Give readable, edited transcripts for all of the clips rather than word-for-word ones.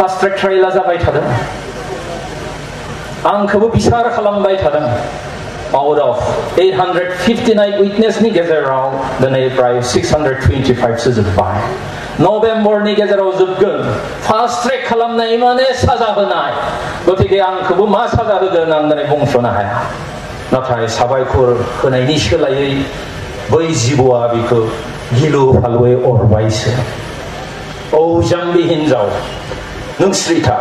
Fast track ट्रायला जाबाय थादों आंखौबो बिसार खालामबाय थादों out of 859 witnessनि गेजेराव दिनै प्राय 625 सो जोबबाय नभेम्बरनि गेजेराव जोबगोन फास्ट ट्रेक खालामनाय माने साजा होनाय गतिके आंखौबो मा साजा होगोन आं दिनै बुंस'नो हाया नाथाय साबायखर होनायनि सोलायै बै जिबौआ बिखौ गिलु फालुयै अरबायसो औ जाम्बि हिनजाव नों स्रिथा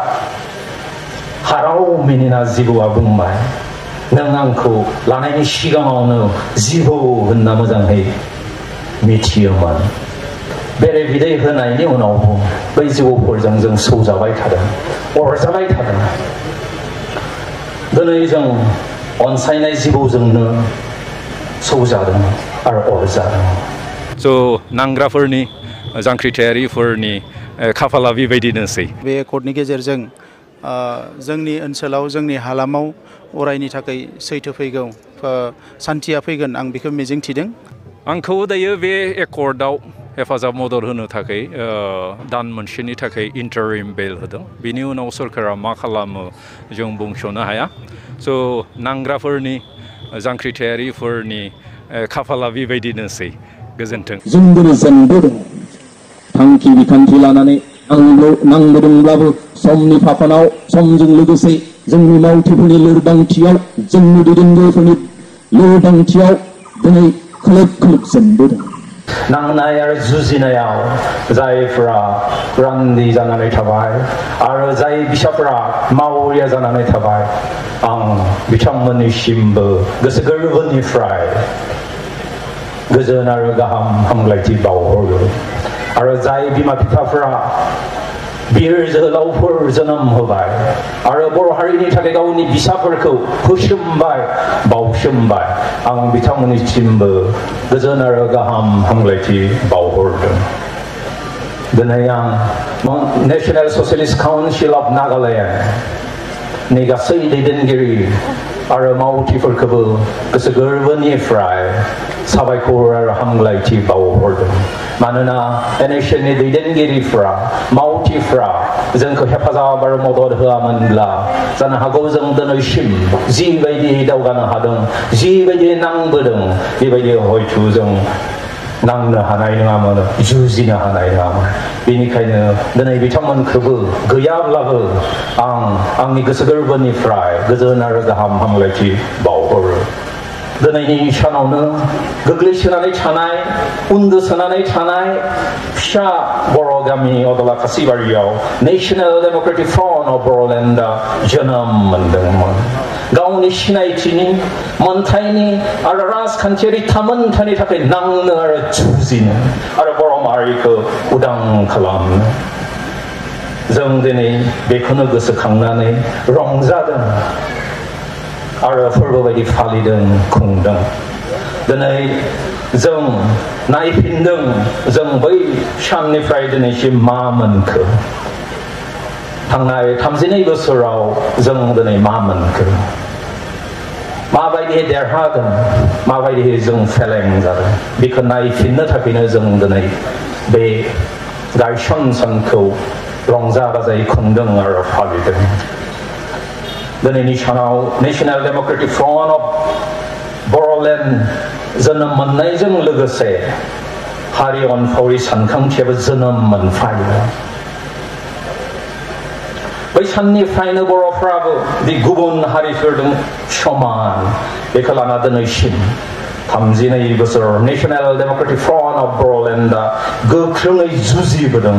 हाराव मिनिना जिबौआ बुंबाय नों आंखौ लानायनि सिगाङावनो जिबौ होनना मोजाङै मिथियोमोन बेरे बिदै होनायनि उनावबो बै जिबौफोरजों जों सौजाबाय थादों अरजाबाय थादों दिनै जों अनसायनाय जिबौजोंनो सौजादों आरो अरजादों स' नांग्राफोरनि जांख्रिथायारिफोरनि खाफाला बेबायदिनोसै बे कर्टनि गेजेरजों जोंनि ओनसोलाव जोंनि हालामाव अरायनि थाखाय सैथो फैगौ सान्थिया फैगोन आं बेखौ मिजिंथिदों आंखौ दायो बे एकर्डआव हेफाजाब मदद होनो थाखाय दान मोनसेनि थाखाय इन्टारिम बेल होदों बिनि उनाव सरकारा मा खालामो जों बुंस'नो हाया स' नांग्राफोरनि जांख्रिथायारिफोरनि खाफाला बेबायदिनोसै गोजोन्थों जों दिनै जेनबोदों थांखि बिखान्थि लानानै नांबोदोंब्लाबो समनि फाखनाव समजों लोगोसे जोंनि मावथिफोरनि लोरबांथियाव जोंनि दैदेनगिरिफोरनि लोरबांथियाव दिनै खोलोब खोलोब जेनबोदों नांनाय आरो जुजिनायाव जायफोरा रान्दि जानानै थाबाय आरो जाय बिसाफोरा मावरिया जानानै थाबाय आं बिथांमोननिसिमबो गोसो गोरबोनिफ्राय गोजोन आरो गाहाम हामलायथि बावहरो आरो जाय बिमा बिफाफोरा बिर जोहोलावफोर जोनोम होबाय आरो बर' हारिनि थाखाय गावनि बिसाफोरखौ होसोमबाय बावसोमबाय आं बिथांमोननिसिमबो गोजोन आरो गाहाम हामलायथि बावहरदों दिनै आं नेशनेल ससियेलिस्ट काउन्सिल अफ नागालेण्डनि गासै दैदेनगिरि आरो मावथिफोरखौबो गोसो गोरबोनिफ्राय साबायखर आरो हामलायथि बावहरदों मानोना NSCनि दैदेनगिरिफ्रा मावथिफ्रा जोंखौ हेफाजाब आरो मदद होआमोनब्ला जानो हागौ जों दिनैसिम जिबायदि दावगानो हादों जिबायदि नांबोदों बेबायदि हयथ' जों नांनो हानाय नङामोन जुजिनो हानाय नङामोन बेनिखायनो दिनै बिथांमोनखौबो गैयाब्लाबो आं आंनि गोसो गोरबोनिफ्राय गोजोन आरो गाहाम हामलायथि बावहरो दिनैनि सानावनो गोग्लैसोनानै थानाय उन्दुसोनानै थानाय फिसा बर' गामि अदला खासिबारियाव नेशनेल डेम'क्रेटिक फ्रन्ट अफ बर'लेण्डआ जोनोम मोनदोंमोन गावनि सिनायथिनि मोनथायनि आरो राजखान्थियारि थामोनथानि थाखाय नांनो आरो जुजिनो आरो बर' माहारिखौ उदां खालामनो जों दिनै बेखौनो गोसोखांनानै रंजादों आरो फोरबो बायदि फालिदों खुंदों दिनै जों नायफिनदों जों बै साननिफ्राय दिनैसिम मा मोनखो थांनाय 32 बोसोराव जों दिनै मा मोनखो माबायदि देरहादों माबायदि जों फेलें जादों बेखौ नायफिननो थाखायनो जों दिनै बे गायसन सानखौ रंजा बाजायै खुंदों आरो फालिदों दिनैनि सानाव National Democratic front of Boroland जोनोम मोननायजों लोगोसे हारि अनफावरि सानखांथियाबो जोनोम मोनफायो बै साननिफ्रायनो बर'फ्राबो बे गुबुन हारिफोरजों समान बेखौ लाना दिनैसिम 32 बोसोर नेशनेल डेम'क्रेटिक फ्रन्ट अफ बर'लेण्डआ गोख्रोङै जुजिबोदों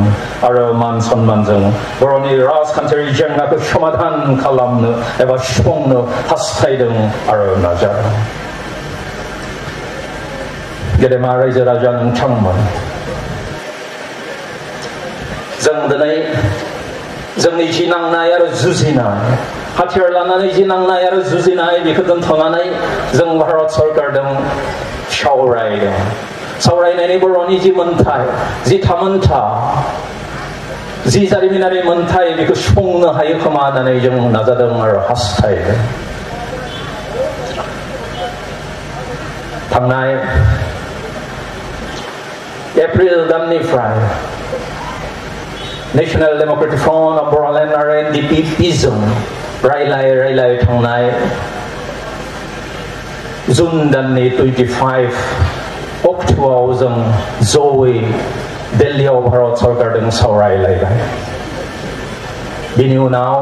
आरो मान सन्मानजों बर'नि राजखान्थियारि जेंनाखौ समाधान खालामनो एबा सुफुंनो हास्थायदों आरो नाजादों गेदेमा रायजो राजा नोंथांमोन जों दिनै जोंनि जि नांनाय आरो जुजिनाय हाथियार लानानै जि नांनाय आरो जुजिनाय बेखौ दोनथ'नानै जों भारत सरकारजों सावरायनायनि बर'नि जि मोन्थाय जि थामोनथा जि जारिमिनारि मोन्थाय बेखौ सुफुंनो हायो खोमा होननानै जों नाजादों आरो हास्थायदों थांनाय एप्रिल दाननिफ्राय national Democratic front of Bodoland NDPP जों रायलाय थांनाय जुन दाननि 25 अक्ट'आव जों जयै दिल्लीयाव भारत सरकारजों सावरायलायबाय बिनि उनाव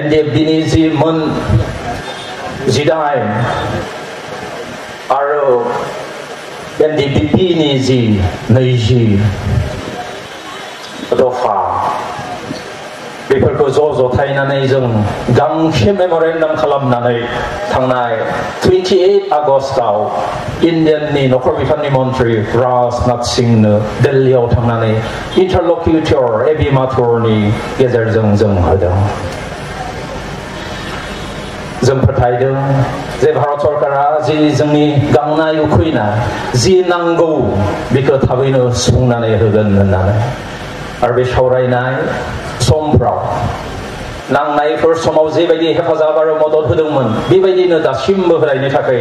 NDPनि जि मोन 18 आरो NDPनि जि 20 दफा बेफोरखौ ज'थायनानै जों गांसे मेम'रेन्डाम खालामनानै थांनाय 28 आगस्टआव इन्डियाननि नखर बिफाननि मन्त्रि राजनाथ सिंहनो दिल्लीयाव थांनानै इन्टारल'किउटर एबि माथुरनि गेजेरजों जों होदों जों फोथायदों जे भारत सरकारा जि जोंनि गांनाय उखैनाय जि नांगौ बेखौ थाबैनो सुफुंनानै होगोन होननानै आरो बे सावरायनाय समफ्राव नांनायफोर समाव जेबायदि हेफाजाब आरो मदद होदोंमोन बेबायदिनो दासिमबो होनायनि थाखाय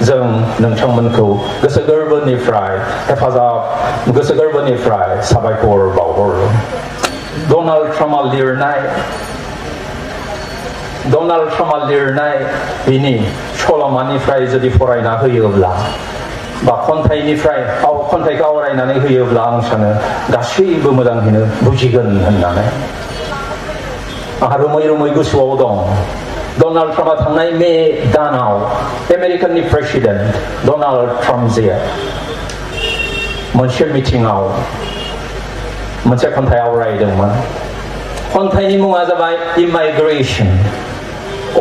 जों नोंथांमोनखौ गोसो गोरबोनिफ्राय हेफाजाब गोसो गोरबोनिफ्राय साबायखर बावहरो डनाल्ड ट्राम्पआ लिरनाय बिनि सल'मानिफ्राय जुदि फरायना होयोब्ला बा खन्थाइखौ आवरायनानै होयोब्ला आं सानो गासैबो मोजाङैनो बुजिगोन होननानै आंहा रोमै गोसोआव दं डनाल्ड ट्राम्पआ थांनाय मे दानाव आमेरिकानि प्रेसिडेन्ट डनाल्ड ट्राम्पजों मोनसे मिटिंआव मोनसे खन्थाइ आवरायदोंमोन खन्थाइनि मुङा जाबाय इमाइग्रेसन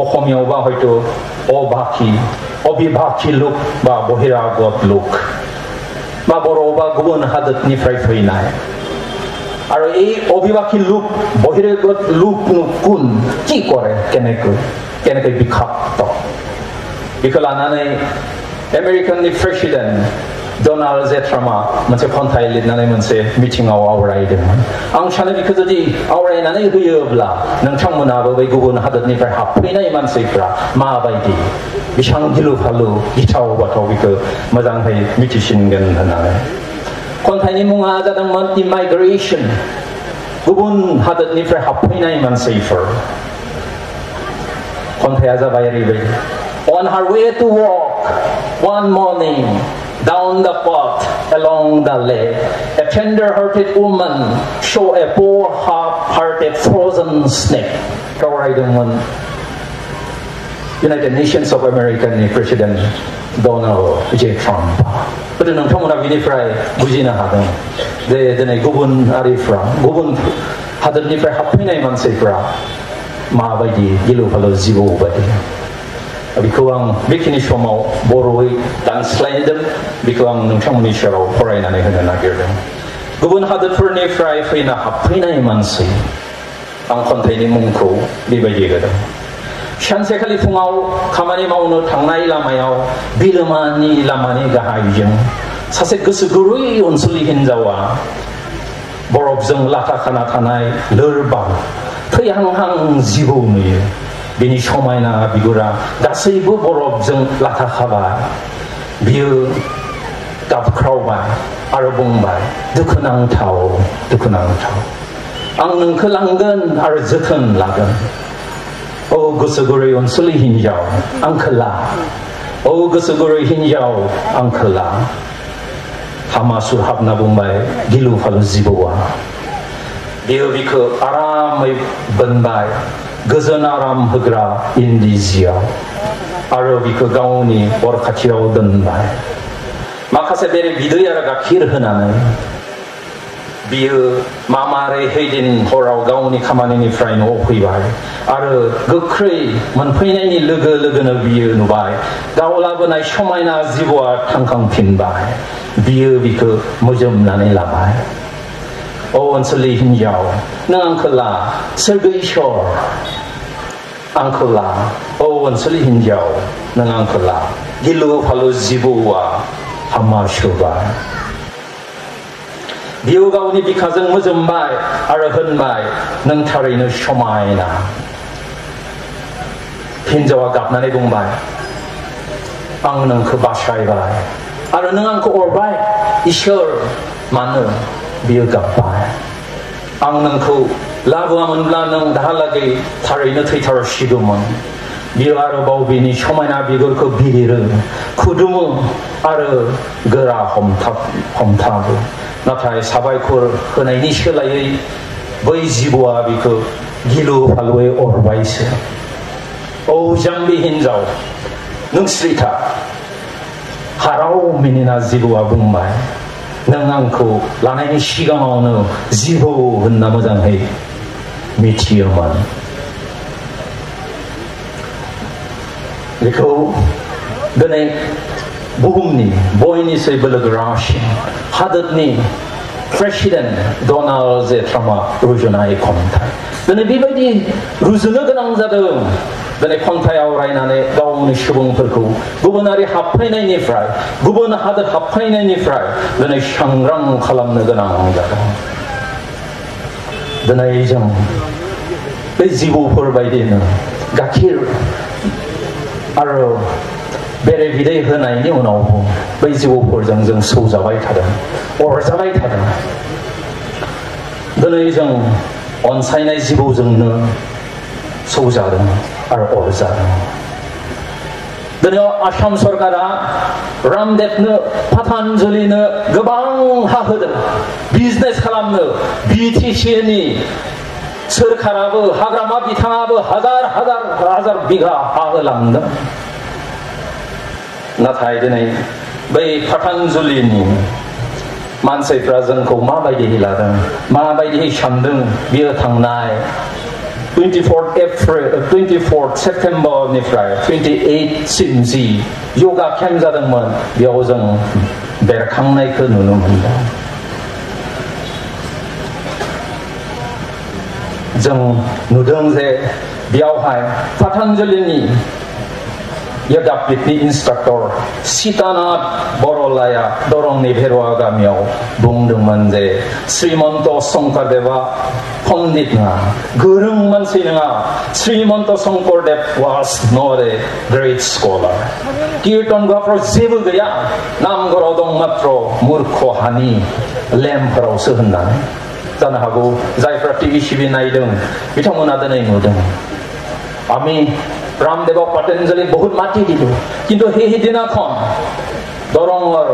असमियावबा हयथ' अबिभाखि लुक बा बहिरागत लुक बा बर'आवबा गुबुन हादोरनिफ्राय फैनाय आरो এই অভিবাসী লোক বহিরাগত লোক কোন কি করে কেনেকৈ বিখ্যাত बेखौ लानानै आमेरिकानि प्रेसिडेन्ट डनाल्ड जे ट्राम्पआ मोनसे खन्थाइ लिरनानै मोनसे मिटिंआव आवरायदोंमोन आं सानो बेखौ जुदि आवरायनानै होयोब्ला नोंथांमोनाबो बै गुबुन हादोरनिफ्राय हाबफैनाय मानसिफ्रा माबायदि बेसेबां गिलु फालु गिथाव बाथाव बेखौ मोजाङै मिथिसिनगोन होननानै खन्थाइनि मुङा जादोंमोन इमाइग्रेसन गुबुन हादोरनिफ्राय हाबफैनाय मानसिफोर खन्थाइया जाबाय ओरैबायदि On her way to work one morning down the path along the lake a tender-hearted woman saw a poor half-hearted frozen snake आवरायदोंमोन United Nations of Americaनि प्रेसिडेन्ट डनाल्ड जे ट्राम्प गोदो नोंथांमोना बिनिफ्राय बुजिनो हादों जे दिनै गुबुन हारिफ्रा गुबुन हादोरनिफ्राय हाबफैनाय मानसिफ्रा माबायदि गिलु फालु जिबौ बायदि बेखौ आं बेखिनि समाव बर'यै दानस्लायदों बेखौ आं नोंथांमोननि सेराव फरायनानै होनो नागिरदों गुबुन हादोरफोरनिफ्राय हाबफैनाय मानसि आं खन्थाइनि मुंखौ बेबायदि होदों सानसेखालि फुङाव खामानि मावनो थांनाय लामायाव बिलोमानि लामानि गाहायजों सासे गोसो गुरै अनसुलि हिनजावा बरफजों लाथा खाना थानाय लोरबां थैहांहां जिबौ नुयो बिनि समायना बिगुरा गासैबो बरफजों लाथा खाबाय बियो गाबख्रावबाय आरो बुंबाय दुखुनांथाव आं नोंखौ लांगोन आरो जोथोन लागोन औ गोसो गुरै अनसुलि हिनजाव आंखौ ला औ गोसो गुरै हिनजाव आंखौ ला हामासुर हाबना बुंबाय गिलु फालु जिबौआ बियो बिखौ आरामै बोनबाय गोजोन आराम होग्रा इन्दि जियाव आरो बिखौ गावनि अर खाथियाव दोनबाय माखासे बेरे बिदै आरो गाखिर होनानै बियो मामारै हैदिन हराव गावनि खामानिनिफ्राय न'आव फैबाय आरो गोख्रै मोनफैनायनि लोगो लोगोनो बियो नुबाय गाव लाबोनाय समायना जिबौआ थांखांफिनबाय बियो बिखौ मोजोमनानै लाबाय औ ओनसोलनि हिनजाव नों आंखौ ला सोरगो इसोर आंखौ ला औ ओनसोलनि हिनजाव नों आंखौ ला गिलु फालु जिबौआ हामा सुबाय बियो गावनि बिखाजों मोजोमबाय आरो होनबाय नों थारैनो समायना हिनजावा गाबनानै बुंबाय आं नोंखौ बासायबाय आरो नों आंखौ अरबाय इसोर मानो बियो गाबबाय आं नोंखौ लाबोआमोनब्ला नों दाहालागै थारैनो थैथारसिगौमोन बियो आरोबाव बिनि समायना बिगुरखौ बिलिरो खुदुमो आरो गोरा हमथाबो नाथाय साबायखर होनायनि सोलायै बै जिबौआ बिखौ गिलु फालुयै अरबायसो औ जाम्बि हिनजाव नों स्रिथा हाराव मिनिना जिबौआ बुंबाय नों आंखौ लानायनि सिगाङावनो जिबौ होनना मोजाङै मिथियोमोन बेखौ दिनै बुहुमनि बयनिख्रुइ बोलोगोरासिन हादोरनि प्रेसिडेन्ट डनाल्ड जे ट्राम्पआ रुजुनाय खन्थाइ दिनै बेबायदि रुजुनो गोनां जादों दिनै खन्थाइ आवरायनानै गावनि सुबुंफोरखौ गुबुनारि हाबफैनायनिफ्राय गुबुन हादोर हाबफैनायनिफ्राय दिनै सांग्रां खालामनो गोनां जादों दिनै जों बे जिबौफोर बायदिनो गाखिर आरो बेरे बिदै होनायनि उनावबो बै जिबौफोरजों जों सौजाबाय थादों अरजाबाय थादों दिनै जों अनसायनाय जिबौजोंनो सौजादों आरो अरजादों दिनै आसाम सरकारा रामदेवनो पतंजलिनो गोबां हा होदों बिजनेस खालामनो बिटिसिनि सोरखाराबो हाग्रामा बिथाङाबो हाजार बिघा हा होलांदों नाथाय दिनै बै पतंजलिनि मानसिफ्रा जोंखौ माबायदि लादों माबायदि सानदों बियो थांनाय 24 सेप्टेम्बरनिफ्राय 28 सिम जि योगा केम्प जादोंमोन बेयाव जों बेरखांनायखौ नुनो मोनदों जों नुदों जे बेयावहाय पतंजलिनि यज्ञापीठनि इन्सट्राक्टर सीतानाथ बरलाया दरंनि भेरुवा गामियाव बुंदोंमोन जे श्रीमन्त शंकरदेवा पण्डित नङा गोरों मानसि नङा Srimanta Sankardev was not a great scholar कीर्तनग्राफोराव जेबो गैया नामघराव दं मात्र मूर्ख हानि लेम्पफोरावसो होननानै जानो हागौ जायफ्रा टिभि सिभि नायदों बिथांमोना दिनै नुदों আমি रामदेवक पतंजलि बहुत माति दिलो किन्तु সেই দিনাখন দৰঙৰ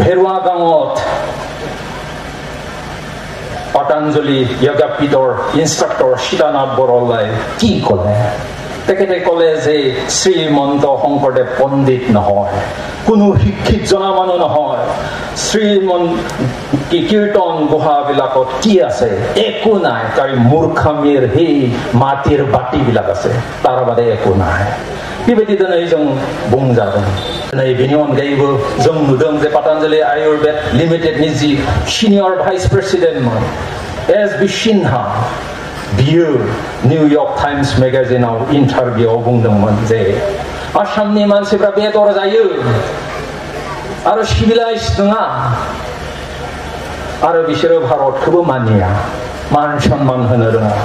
ভেৰুৱা গাঁৱত পতঞ্জলি যজ্ঞপীঠৰ ইনষ্ট্ৰাক্টৰ সীতানাথ বৰলাই কি ক'লে তেখেতে ক'লে যে শ্ৰীমন্ত শংকৰদেৱ পণ্ডিত নহয় কোনো শিক্ষিত জনা মানুহ নহয় কীৰ্তন গুহাবিলাকত কি আছে একো নাই তাৰ মূৰ্খামিৰ সেই মাটিৰ বাটিবিলাক আছে তাৰ বাদে একো নাই बेबायदि दिनै जों बुंजादों दिनै बेनि अनगायैबो जों नुदों जे पतंजलि आयुर्वेद लिमिटेडनि जि सिनियर भाइस प्रेसिडेन्टमोन एस.बी. सिन्हा बियो निउयर्क टाइम्स मेगाजिनाव इन्टारभिउआव बुंदोंमोन जे आसामनि मानसिफ्रा बेदर जायो आरो सिभिलाइज नङा आरो बिसोरो भारतखौबो मानिया मान सन्मान होनो रोङा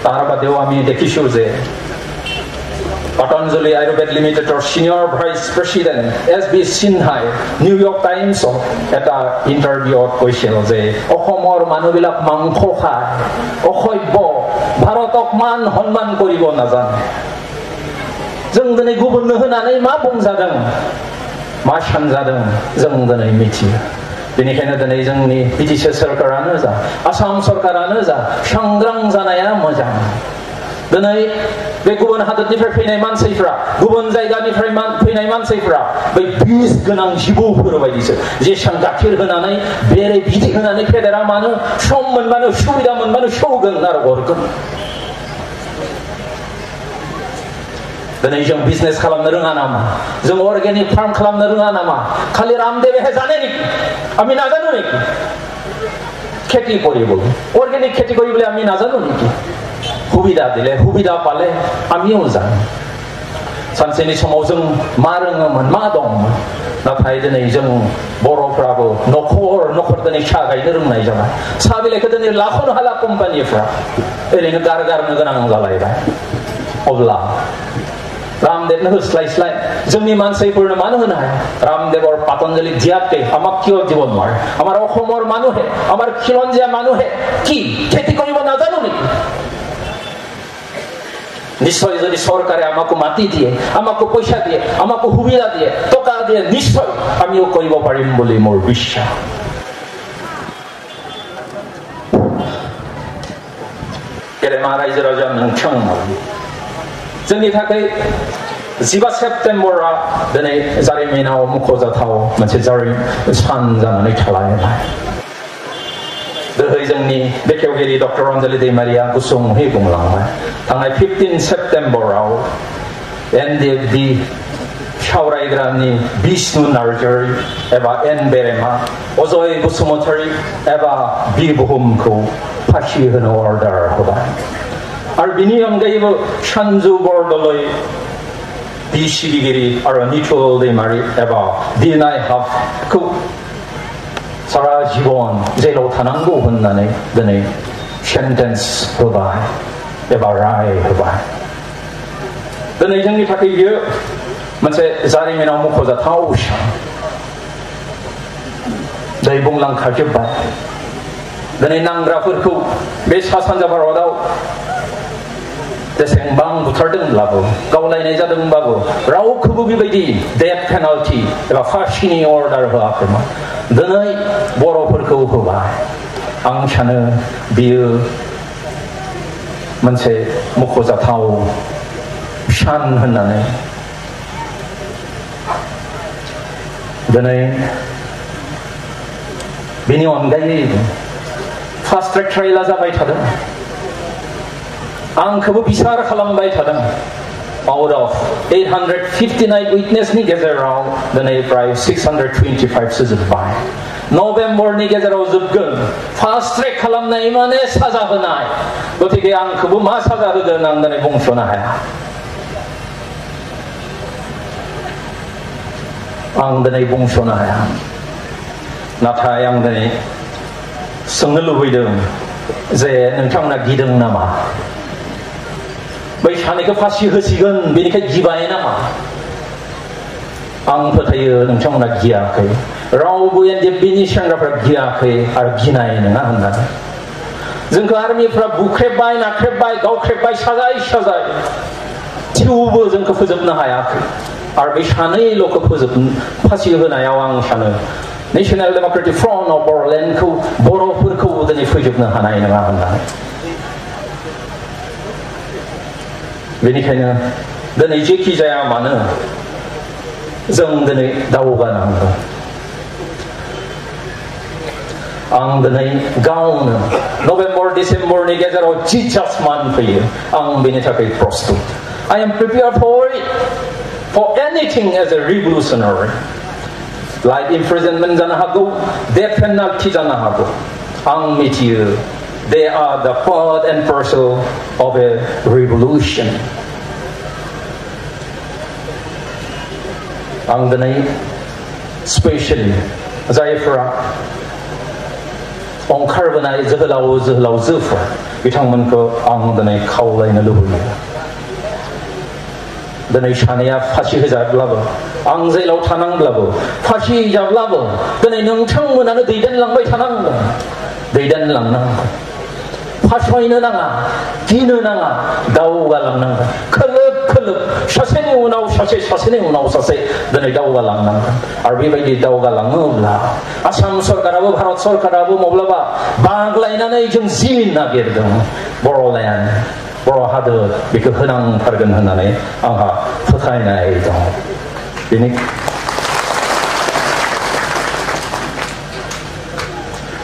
तार बादेও আমি দেখিছো যে पतंजलि आयुर्वेद लिमिटेडर सिनियर भाइस प्रेसिडेन्ट एस.बी. सिन्हाই নিউয়ৰ্ক টাইমছত এটা ইন্টাৰভিউত কৈছিল যে অসমৰ মানুহবিলাক মাংস খায় অসভ্য ভাৰতক মান সন্মান কৰিব নাজানে जों दिनै गुबुननो होनानै मा बुंजादों मा सानजादों जों दिनै मिथियो बेनिखायनो दिनै जोंनि बिटिसि सरकारानो जा आसाम सरकारानो जा सांग्रां जानाया मोजां दिनै बे गुबुन हादोरनिफ्राय फैनाय मानसिफ्रा गुबुन जायगानिफ्राय फैनाय मानसिफ्रा बै बिस गोनां जिबौफोर बायदिसो जेसां गाखिर होनानै बेरे बिदै होनानै फेदेरा मानो सम मोनबानो सुबिदा मोनबानो सौगोन आरो अरगोन दिनै जों बिजनेस खालामनो रोङा नामा जों अर्गेनिक फार्म खालामनो रोङा नामा खालि रामदेवे জানে নেকি আমি নাজানো নেকি খেতি কৰিব অর্গানিক খেতি কৰিবলৈ আমি নাজানো নেকি সুবিধা দিলে সুবিধা পালে আমিও জানো सानसेनि समाव जों मा रोङोमोन मा दंमोन नाथाय दिनै जों बर'फ्राबो नखर दिनै साहा गायनो रोंनाय जाबाय साहा बिलाइखौ दिनै लाख'नो हाला कम्पानिफ्रा ओरैनो गारनो गोनां जालायबाय अब्ला रामदेवनो होस्लायस्लाय जोंनि मानसिफोरनो मानो होनो हाया रामदेवर पतंजलि दियाते আমাক কিয় দিব নোৱাৰে আমাৰ অসমৰ মানুহে আমাৰ খিলঞ্জীয়া মানুহে কি খেতি কৰিব নাজানো নেকি নিশ্চয় যদি সরকারে আমাকে মাটি দিয়ে আমাকে পয়সা দিয়ে আমাকে সুবিধা দিয়ে টকা দিয়ে নিশ্চয় আমিও কৰিব পাৰিম বুলি মোৰ বিশ্বাস गेदेमा रायजो राजा नोंथांमोन जोंनि थाखाय 15 सेप्टेम्बरा दिनै जारिमिनाव मख'जाथाव मोनसे सान जानानै थालायबाय दोहै जोंनि बेखेवगिरि डक्टर रन्जलि दैमारिया गुसुङै बुंलांबाय थांनाय 15 सेप्टेम्बराव एनडिएफबि सावरायग्रानि बिष्णु नार्जारी एबा एन बेरेमा अजय बसुमतारी एबा बि बुहुमखौ फासि होनो अर्डार होबाय आरो बिनि अनगायैबो सानजु बरदलै बि सिबिगिरि आरो निथुल दैमारि एबा दिनाय हाफखौ सारा जीवन जेलाव थानांगौ होननानै दिनै सेन्टेन्स होबाय एबा राय होबाय दिनै जोंनि थाखाय बियो मोनसे जारिमिनाव मख'जाथाव सान दै बुंलांखाजोब्बाय दिनै नांग्राफोरखौ बे सा सानजा भारतआव जेसेबां बुथारदोंब्लाबो गावलायनाय जादोंबाबो रावखौबो बेबायदि डेथ पेनाल्टि एबा फासिनि अर्डार होआखैमोन दिनै बर'फोरखौ होबाय आं सानो बियो मोनसे मख'जाथाव सान होननानै दिनै बेनि अनगायै फास्ट ट्रेक ट्रायेलआ जाबाय थादों आंखौबो बिसार खालामबाय थादों out of 859 witnessनि गेजेराव दिनै प्राय 625 सो जोबबाय नभेम्बरनि गेजेराव जोबगोन फास्ट ट्रेक खालामनाय माने साजा होनाय गतिके आंखौबो मा साजा होगोन आं दिनै बुंस'नो हाया आं दिनै बुंस'नो हाया नाथाय आं दिनै सोंनो लुबैदों जे नोंथांमोना गिदों नामा बै सानैखौ फासि होसिगोन बेनिखाय गिबाय नामा आं फोथायो नोंथांमोना गियाखै रावबो एनडिएफबिनि सेंग्राफ्रा गियाखै आरो गिनाय नङा होननानै जोंखौ आर्मिफ्रा बुख्रेबबाय नाख्रेबबाय गावख्रेबबाय साजाय थेवबो जोंखौ फोजोबनो हायाखै आरो बे सानैल'खौ फासि होनायाव आं सानो नेशनेल डेम'क्रेटिक फ्रन्ट अफ बर'लेण्डखौ बर'फोरखौ दिनै फोजोबनो हानाय नङा होननानै बेनिखायनो दिनै जेखि जाया मानो जों दिनै दावगानांगौ आं दिनै गावनो नभेम्बर डिसेम्बरनि गेजेराव जि जाजमान फैयो आं बेनि थाखाय प्रस्तुत I am prepared for it for anything as a revolutionary like imprisonment जानो हागौ death penalty जानो हागौ आं मिथियो they are the part and parcel of a revolution आं दिनै स्पेशली जायफोरा ओंखारबोनाय जोहोलावजोफोर बिथांमोनखौ आं दिनै खावलायनो लुबैयो दिनै सानैया फासि होजाब्लाबो आं जेलाव थानांब्लाबो फासि होजाब्लाबो दिनै नोंथांमोनानो दैदेनलांबाय थानांगोन दैदेनलांनांगोन फासयनो नाङा गिनो नाङा दावगालांनांगोन खोलोब खोलोब सासेनि उनाव सासे दिनै दावगालांनांगोन आरो बेबायदि दावगालाङोब्ला आसाम सरकाराबो भारत सरकाराबो माब्लाबा बाग्लायनानै जों जि नागिरदों बर'लेण्ड बर' हादोर बेखौ होनांथारगोन होननानै आंहा फोथायनाय दं बेनि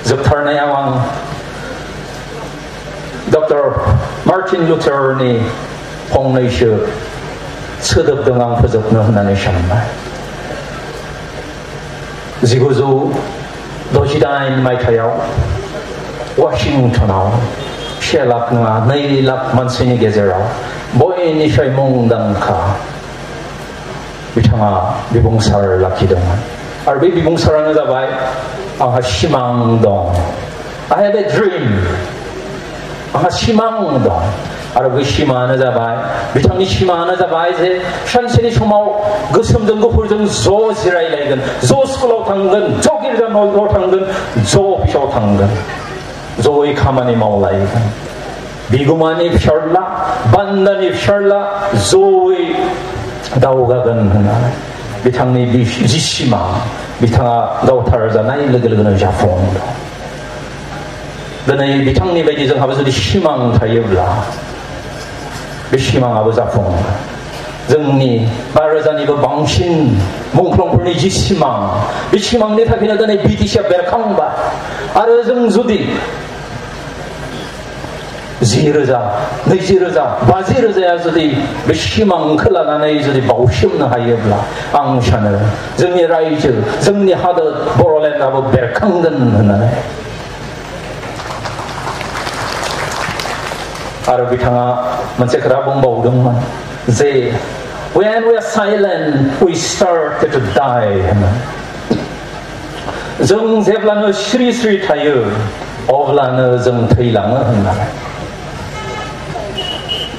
जोबथारनायाव आं डक्टर मार्टिन लुथारनि फंनैसो सोदोबजों आं फोजोबनो होननानै सानबाय 1968 मायथाइयाव वाशिंटनाव 1 लाख नङा 2 लाख मानसिनि गेजेराव बयनिफ्राय मुंदांखा बिथाङा बिबुंसार लाखिदोंमोन आरो बे बिबुंसारानो जाबाय आंहा सिमां दं I have a dream आंहा सिमां दं आरो बे सिमाङानो जाबाय बिथांनि सिमाङानो जाबाय जे सानसेनि समाव गोसोमजों गुफुरजों ज' जिरायलायगोन ज' स्कुलाव थांगोन ज' गिर्जा न'आव थांगोन ज' अफिसाव थांगोन ज'यै खामानि मावलायगोन बिगुमानि फिसाज्ला बान्दानि फिसाज्ला ज'यै दावगागोन होननानै बिथांनि जि सिमां बिथाङा गावथार जानाय लोगो लोगोनो जाफुंदों दिनै बिथांनि बायदि जोंहाबो जुदि सिमां थायोब्ला बे सिमाङाबो जाफुङो जोंनि 12,000निबो बांसिन मुंख्लंफोरनि जि सिमां बे सिमांनि थाखायनो दिनै बिटिसिआ बेरखांबाय आरो जों जुदि 10,000 20,000 50,000 जुदि बे सिमांखौ लानानै जुदि बावसोमनो हायोब्ला आं सानो जोंनि रायजो जोंनि हादोर बर'लेण्डआबो बेरखांगोन होननानै आरो बिथाङा मोनसे खोथा बुंबावदोंमोन जे when we are silent we start to die जों जेब्लानो सिरि सिरि थायो अब्लानो जों थैलाङो होननानै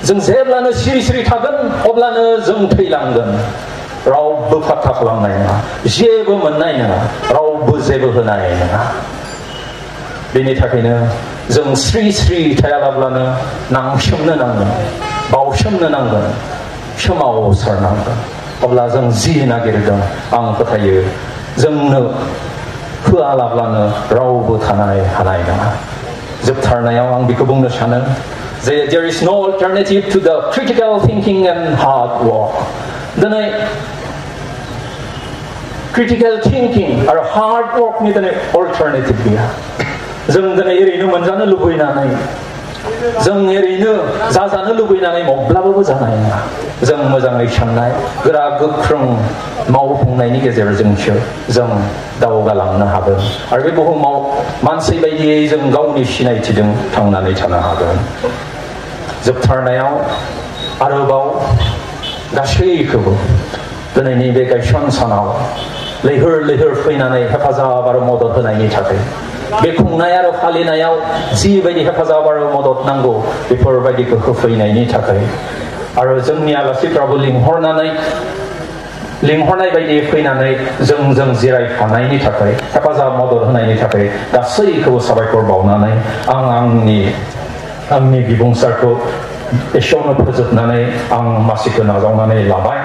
जों जेब्लानो सिरि सिरि थागोन अब्लानो जों थैलांगोन रावबो फात्ता खालामनाय नङा जेबो मोननाय नङा रावबो जेबो होनाय नङा बेनि थाखायनो जों स्रि स्रि थायालाब्लानो नांसोमनो नांगोन बावसोमनो नांगोन सोमावसारनांगोन अब्ला जों जि नागिरदों आं फोथायो जोंनो होआलाब्लानो रावबो थानाय हानाय नङा जोबथारनायाव आं बेखौ बुंनो सानो जे there is no alternative to the critical thinking and hard work दिनै critical thinking आरो hard work नि दिनै alternative गैया जों दिनै ओरैनो मोनजानो लुबैनानै जों ओरैनो जाजानो लुबैनानै माब्लाबाबो जानाय नङा जों मोजाङै साननाय गोरा गोख्रों मावफुंनायनि गेजेरजोंसो जों दावगालांनो हागोन आरो बे बुहुमाव मानसि बायदियै जों गावनि सिनायथिजों थांनानै थानो हागोन जोबथारनायाव आरोबाव गासैखौबो दिनैनि बे गायसन सानाव लैहोर लैहोर फैनानै हेफाजाब आरो मदद होनायनि थाखाय बे खुंनाय आरो फालिनायाव जिबायदि हेफाजाब आरो मदद नांगौ बेफोरबायदिखौ होफैनायनि थाखाय आरो जोंनि आलासिफ्राबो लिंहरनाय बायदि फैनानै जों जिरायफानायनि थाखाय हेफाजाब मदद होनायनि थाखाय गासैखौबो साबायखर बावनानै आं आंनि बिबुंसारखौ एसेयावनो फोजोबनानै आं मासिखौ नाजावनानै लाबाय